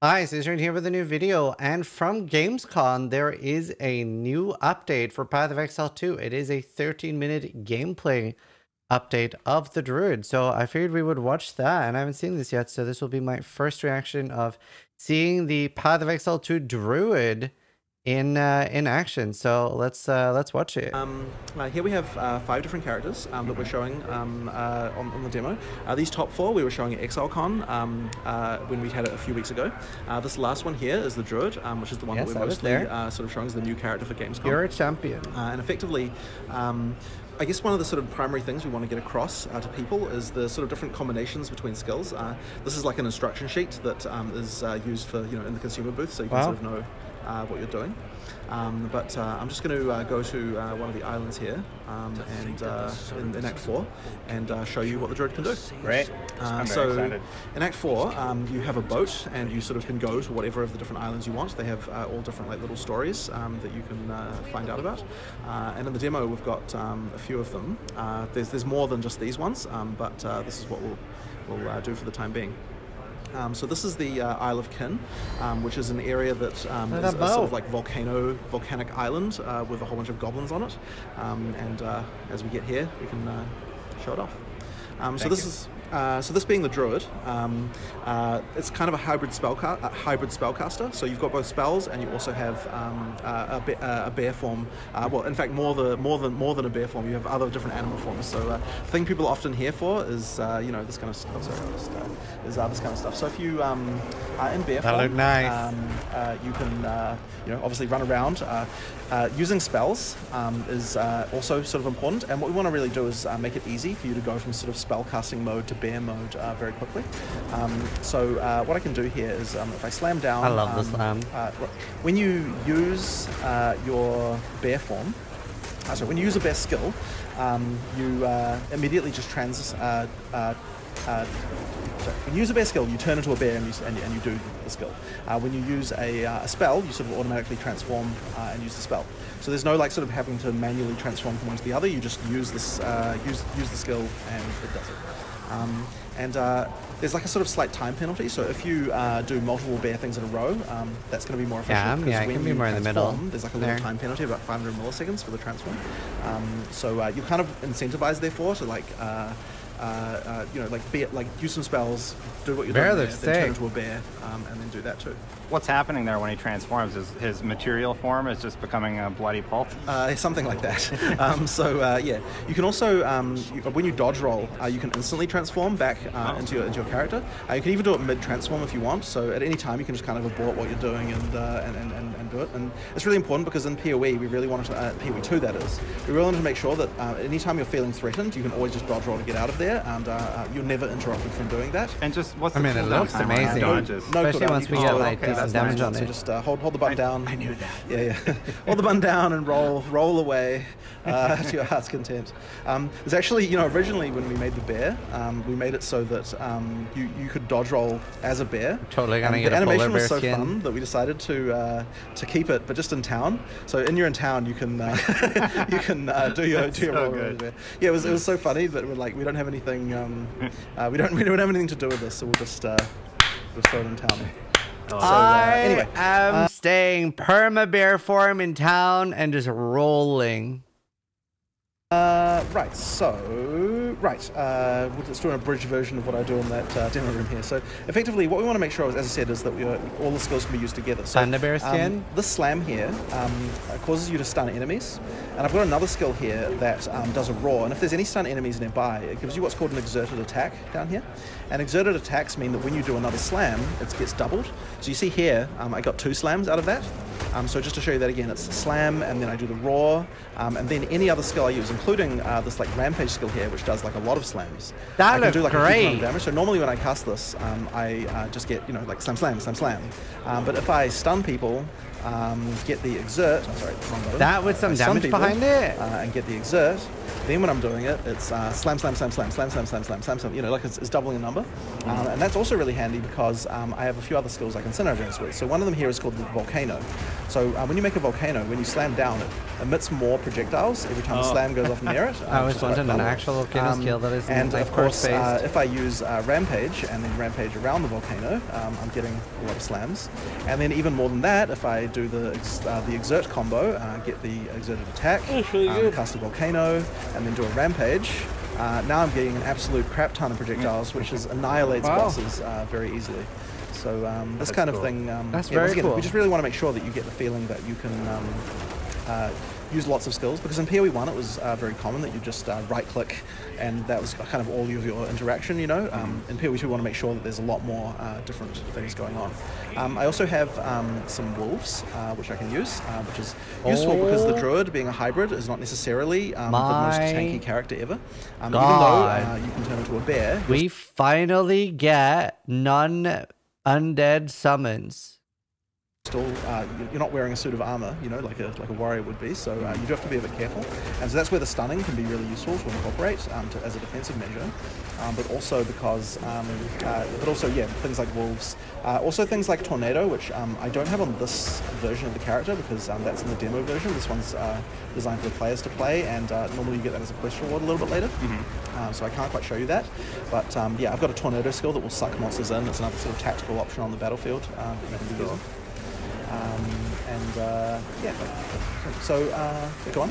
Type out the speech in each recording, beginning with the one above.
Hi, Zizaran here with a new video, and from Gamescom, there is a new update for Path of Exile 2. It is a 13-minute gameplay update of the Druid, so I figured we would watch that, and I haven't seen this yet, so this will be my first reaction of seeing the Path of Exile 2 Druid in action. So let's watch it. Here we have 5 different characters that we're showing on the demo. These top 4 we were showing at ExileCon when we had it a few weeks ago. This last one here is the Druid, which is the one that we're mostly sort of showing as the new character for Gamescom. You're a champion. And effectively, I guess one of the sort of primary things we want to get across to people is the sort of different combinations between skills. This is like an instruction sheet that is used for, in the consumer booth, so you can sort of know what you're doing. But I'm just going to go to one of the islands here and in Act 4 and show you what the Druid can do. Great. So excited. In Act 4, you have a boat and you sort of can go to whatever of the different islands you want. They have all different like little stories that you can find out about. And in the demo we've got a few of them. There's more than just these ones, but this is what we'll do for the time being. So this is the Isle of Kin, which is an area that is a sort of like volcanic island with a whole bunch of goblins on it. And as we get here, we can show it off. So this being the Druid, it's kind of a hybrid spellcaster. So you've got both spells, and you also have a bear form. Well, in fact, more than a bear form. You have other different animal forms. So the thing people often hear for is this kind of stuff. Is this kind of stuff. So if you are in bear form, look nice. You can obviously run around. Using spells is also sort of important, and what we want to really do is make it easy for you to go from sort of spellcasting mode to bear mode very quickly. So what I can do here is if I slam down, I love the slam. When you use your bear form, when you use a bear skill, you immediately just when you use a bear skill, you turn into a bear and you do the skill. When you use a spell, you sort of automatically transform and use the spell. So there's no like sort of having to manually transform from one to the other. You just use this use the skill and it does it. There's like a sort of slight time penalty. So if you do multiple bear things in a row, that's going to be more efficient. Yeah, it can be more in the middle. There's like a little time penalty, about 500 milliseconds for the transform. So you're kind of incentivized therefore to like. Use some spells, do what you're doing there, then turn into a bear, and then do that too. What's happening there when he transforms? Is his material form is just becoming a bloody pulp? Something like that. Yeah, you can also, when you dodge roll, you can instantly transform back into your character. You can even do it mid-transform if you want, so at any time you can just kind of abort what you're doing and do it. And it's really important because in PoE, we really wanted to, PoE 2 that is, we really wanted to make sure that anytime you're feeling threatened, you can always just dodge roll to get out of there, and you're never interrupted from doing that. And just what's the it looks amazing. Especially once we get like decent damage on it. So just hold the button down. I knew that. Yeah. Hold the button down and roll away to your heart's content. There's actually, originally when we made the bear, we made it so that you could dodge roll as a bear. Totally gonna get the a polar animation bear was so skin. fun that we decided to keep it, but just in town. So in town, you can you can do your roll as a bear. Yeah, it was so funny, but we're like, we don't have anything we don't have anything to do with this, so we'll just throw it in town. So, anyway, I am staying perma bear form in town and just rolling. Let's do an abridged version of what I do in that demo room here. So effectively, what we want to make sure, as I said, is that all the skills can be used together. So Thunder bear skin. This slam here causes you to stun enemies, and I've got another skill here that does a roar. And if there's any stun enemies nearby, it gives you what's called an exerted attack down here. And exerted attacks mean that when you do another slam, it gets doubled. So you see here, I got 2 slams out of that. So just to show you that again, it's a slam, and then I do the roar, and then any other skill I use, including this like rampage skill here, which does like a lot of slams. That looks like great. A huge amount of damage. So normally when I cast this, I just get like slam, slam, slam, slam. But if I stun people, get the exert. I'm sorry, wrong button. That with some damage behind it, and get the exert. Then when I'm doing it, it's slam, slam, slam, slam, slam, slam, slam, slam, slam. Like it's doubling a number. And that's also really handy because I have a few other skills I can synergize with. So one of them here is called the volcano. So when you make a volcano, when you slam down, it emits more projectiles every time the slam goes off near it. I always wanted an actual volcano skill that is and of course, based. if I use Rampage and then Rampage around the volcano, I'm getting a lot of slams. And then even more than that, if I do the Exert combo, get the exerted attack, cast a volcano, and then do a Rampage, now I'm getting an absolute crap ton of projectiles, which annihilates bosses very easily. So this kind of thing, that's very cool. We just really want to make sure that you get the feeling that you can use lots of skills, because in PoE 1 it was very common that you just right-click and that was kind of all of your interaction, you know. In PoE 2 we want to make sure that there's a lot more different things going on. I also have some wolves, which I can use, which is useful because the Druid, being a hybrid, is not necessarily the most tanky character ever. Even though you can turn into a bear. We finally get non-undead summons. Still, you're not wearing a suit of armor, you know, like a warrior would be. So you do have to be a bit careful, and so that's where the stunning can be really useful to incorporate as a defensive measure. But also because, things like wolves, also things like tornado, which I don't have on this version of the character because that's in the demo version. This one's designed for the players to play, and normally you get that as a quest reward a little bit later. So I can't quite show you that, but yeah, I've got a tornado skill that will suck monsters in. It's another sort of tactical option on the battlefield that you can be using. Go on.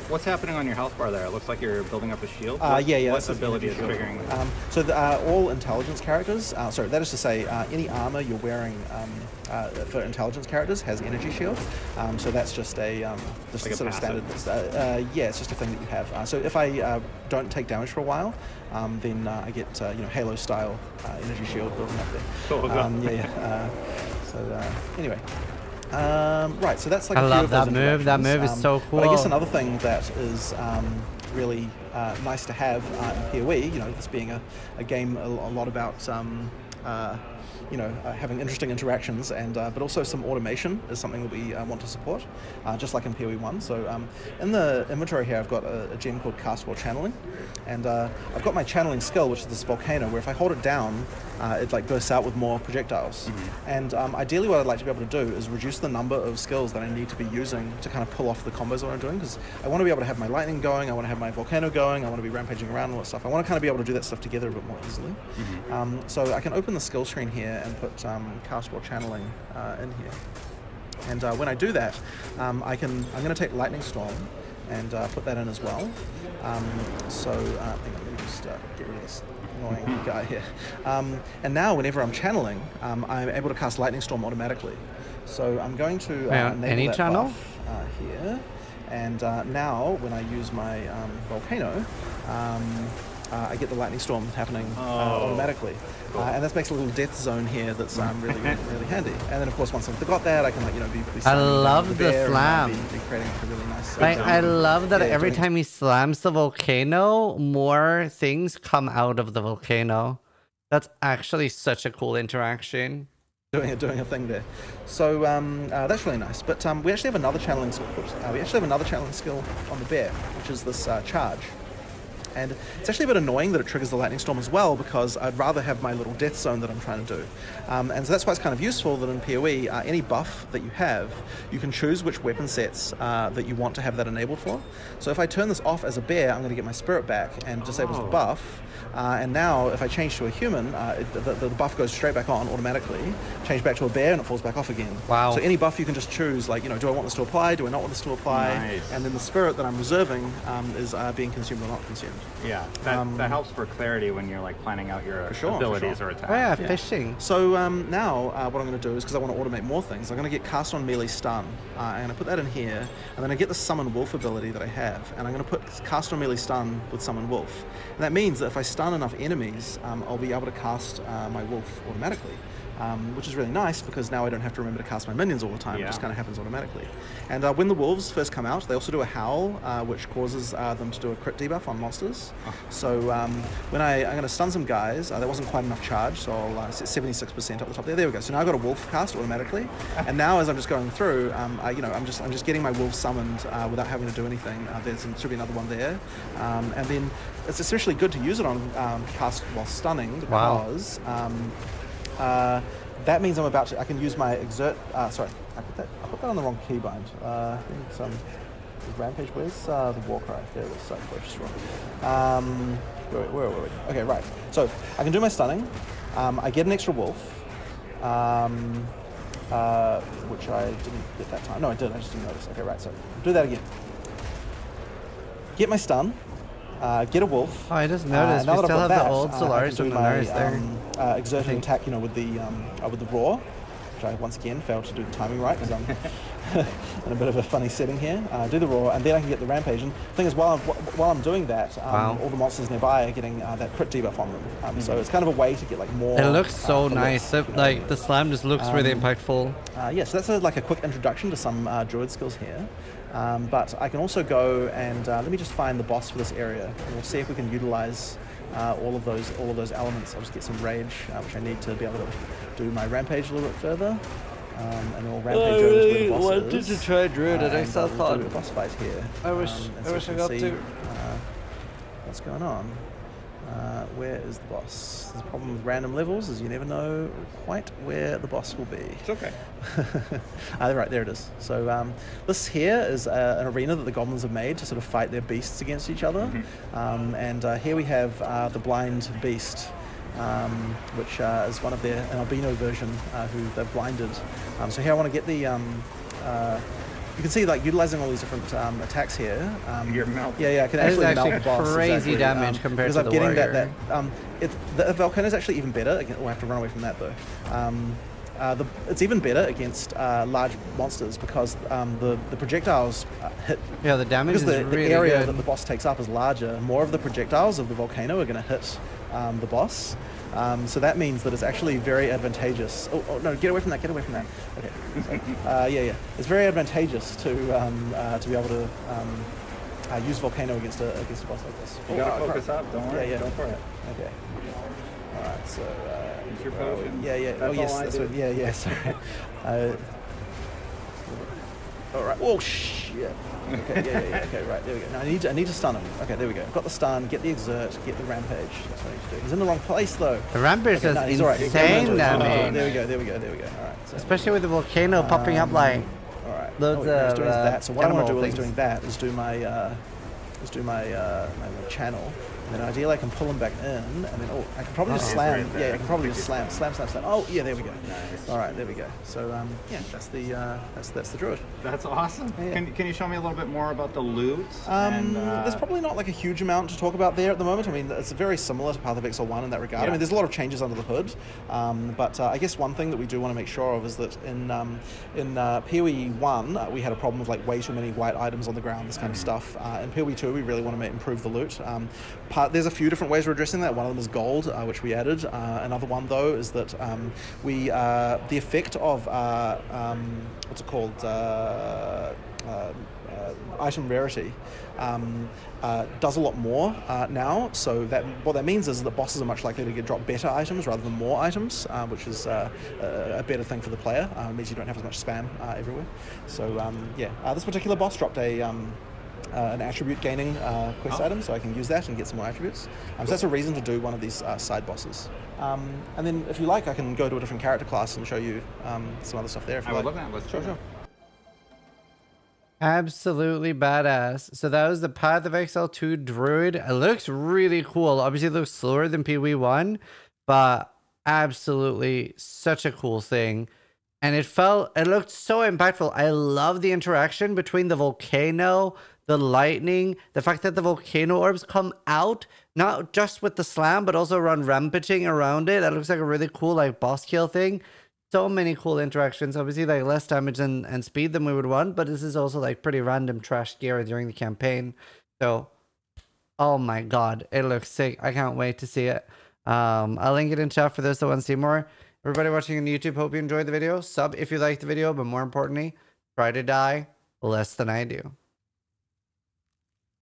What's happening on your health bar there? It looks like you're building up a shield. What ability is triggering? All intelligence characters, that is to say, any armor you're wearing for intelligence characters has energy shield. So that's just a sort of standard. It's just a thing that you have. So if I don't take damage for a while, then I get Halo style energy shield building up there. Cool. Anyway. Right, so that's like I a few love of that those move. That move is so cool. But I guess another thing that is really nice to have in PoE, you know, this being a game a lot about having interesting interactions, and but also some automation is something that we want to support, just like in PoE 1. So in the inventory here, I've got a gem called Cast While Channeling, and I've got my channeling skill, which is this volcano, where if I hold it down, it like bursts out with more projectiles. And ideally what I'd like to be able to do is reduce the number of skills that I need to be using to kind of pull off the combos that I'm doing, because I want to be able to have my lightning going, I want to have my volcano going, I want to be rampaging around and all that stuff. I want to kind of be able to do that stuff together a bit more easily. So I can open the skill screen here and put Cast While Channeling in here. And when I do that, I'm going to take Lightning Storm and put that in as well. Hang on, let me just get rid of this annoying guy here. And now whenever I'm channeling, I'm able to cast Lightning Storm automatically. So I'm going to enable any that channel buff, here. And now when I use my volcano, I get the Lightning Storm happening automatically. And that makes a little death zone here that's really handy. And then of course once I've got that, I can be I love the slam. Be creating a really nice. I love that every time he slams the volcano, more things come out of the volcano. That's actually such a cool interaction. Doing a thing there. So that's really nice. But we actually have another channeling skill. We actually have another channeling skill on the bear, which is this charge. And it's actually a bit annoying that it triggers the Lightning Storm as well, because I'd rather have my little death zone that I'm trying to do. And so that's why it's kind of useful that in PoE, any buff that you have, you can choose which weapon sets that you want to have that enabled for. So if I turn this off as a bear, I'm going to get my spirit back and disables the buff. And now if I change to a human, the buff goes straight back on automatically, change back to a bear, and it falls back off again. Wow. So any buff you can just choose, like, do I want this to apply? Do I not want this to apply? Nice. And then the spirit that I'm reserving is being consumed or not consumed. Yeah, that helps for clarity when you're like planning out your abilities or attacks. Oh yeah, fishing. So now what I'm going to do is, because I want to automate more things, I'm going to get Cast on Melee Stun. I'm going to put that in here, and then I get the Summon Wolf ability that I have, and I'm going to put Cast on Melee Stun with Summon Wolf. And that means that if I stun enough enemies, I'll be able to cast my Wolf automatically. Which is really nice, because now I don't have to remember to cast my minions all the time. It just kind of happens automatically. And when the wolves first come out, they also do a howl, which causes them to do a crit debuff on monsters. So when I'm going to stun some guys, there wasn't quite enough charge, so I'll set 76% up the top there. There we go. So now I've got a wolf cast automatically. And now as I'm just going through, I'm just getting my wolf summoned without having to do anything. There should be another one there. And then it's especially good to use it on cast while stunning, because that means I can use my exert. I'll put put that on the wrong keybind. I think some Rampage. Where's the war cry? There it is. Sorry, purchase wrong. Where were we? Okay, right. So I can do my stunning. I get an extra wolf, which I didn't get that time. No, I did. I just didn't notice. Okay, right. So do that again. Get my stun. Get a wolf. Oh, I just noticed. We still have the old Solaris from the nurse there. Exert an attack, with the roar, which I once again failed to do the timing right because I'm in a bit of a funny setting here. Do the roar, and then I can get the rampage. And the thing is, while I'm doing that, all the monsters nearby are getting that crit debuff on them. So it's kind of a way to get like more. It looks so nice. Like the slam just looks really impactful. Yeah, so that's like a quick introduction to some Druid skills here. But I can also go and let me just find the boss for this area, and we'll see if we can utilize all of those elements. I'll just get some rage, which I need to be able to do my rampage a little bit further, and then we'll rampage over to where the boss is. I wanted to try Druid at Exile We'll do a boss fight here. I wish I got to. What's going on? Where is the boss? There's a problem with random levels, as you never know quite where the boss will be. It's okay. Right, there it is. So this here is an arena that the goblins have made to sort of fight their beasts against each other. And here we have the blind beast, which is one of an albino version who they've blinded. So here I want to get the... you can see, like, utilizing all these different attacks here. You're melting. Yeah, I can actually melt the boss. Crazy damage compared to the getting warrior. The volcano is actually even better. We'll have to run away from that though. It's even better against large monsters because the projectiles hit. Yeah, the damage because is really the area good. that the boss takes up is larger. More of the projectiles of the volcano are going to hit the boss. So that means that it's actually very advantageous. Oh no! Get away from that! Get away from that! Okay. So, yeah. It's very advantageous to be able to use volcano against a boss like this. You gotta focus up. Don't worry. Yeah. Go for it. Okay. All right. So. Use your potion. Yeah. That's yes. That's what, yeah. Sorry. All right. Oh shit. Okay. Yeah. Okay. Right. There we go. Now I need to stun him. Okay. There we go. Got the stun. Get the exert. Get the rampage. That's what I need to do. He's in the wrong place though. The rampage does insane damage. There we go. All right. So, especially with the volcano popping up like. All right. Loads he's doing that. So what I want to do while he's things. doing that is do my channel. And then ideally I can pull him back in, and then I can probably just slam. Right there. I can probably just slam. Oh yeah, there we go. Nice. All right, there we go. So yeah, that's the Druid. That's awesome. Yeah. Can you show me a little bit more about the loot? There's probably not like a huge amount to talk about there at the moment. I mean, it's very similar to Path of Exile 1 in that regard. Yeah. I mean, there's a lot of changes under the hood, but I guess one thing that we do want to make sure of is that in PoE 1 we had a problem with like way too many white items on the ground, this kind of stuff. In PoE 2 we really want to improve the loot. There's a few different ways we're addressing that. One of them is gold, which we added. Another one though is that the effect of what's it called? Item rarity does a lot more now. So what that means is that bosses are much likely to drop better items rather than more items, which is a better thing for the player. It means you don't have as much spam everywhere. So this particular boss dropped an attribute gaining quest item, so I can use that and get some more attributes. So that's a reason to do one of these side bosses. And then if you like, I can go to a different character class and show you some other stuff there. If you I would like. love that. Let's Sure. Absolutely badass. So that was the Path of Exile 2 Druid. It looks really cool. Obviously it looks slower than PoE 1, but absolutely such a cool thing. And it looked so impactful. I love the interaction between the volcano, the lightning, the fact that the volcano orbs come out, not just with the slam, but also around rampaging around it. That looks like a really cool like boss kill thing. So many cool interactions. Obviously like less damage and speed than we would want, but this is also like pretty random trash gear during the campaign. So, oh my god, it looks sick. I can't wait to see it. I'll link it in chat for those that want to see more. Everybody watching on YouTube, hope you enjoyed the video. Sub if you liked the video, but more importantly, try to die less than I do.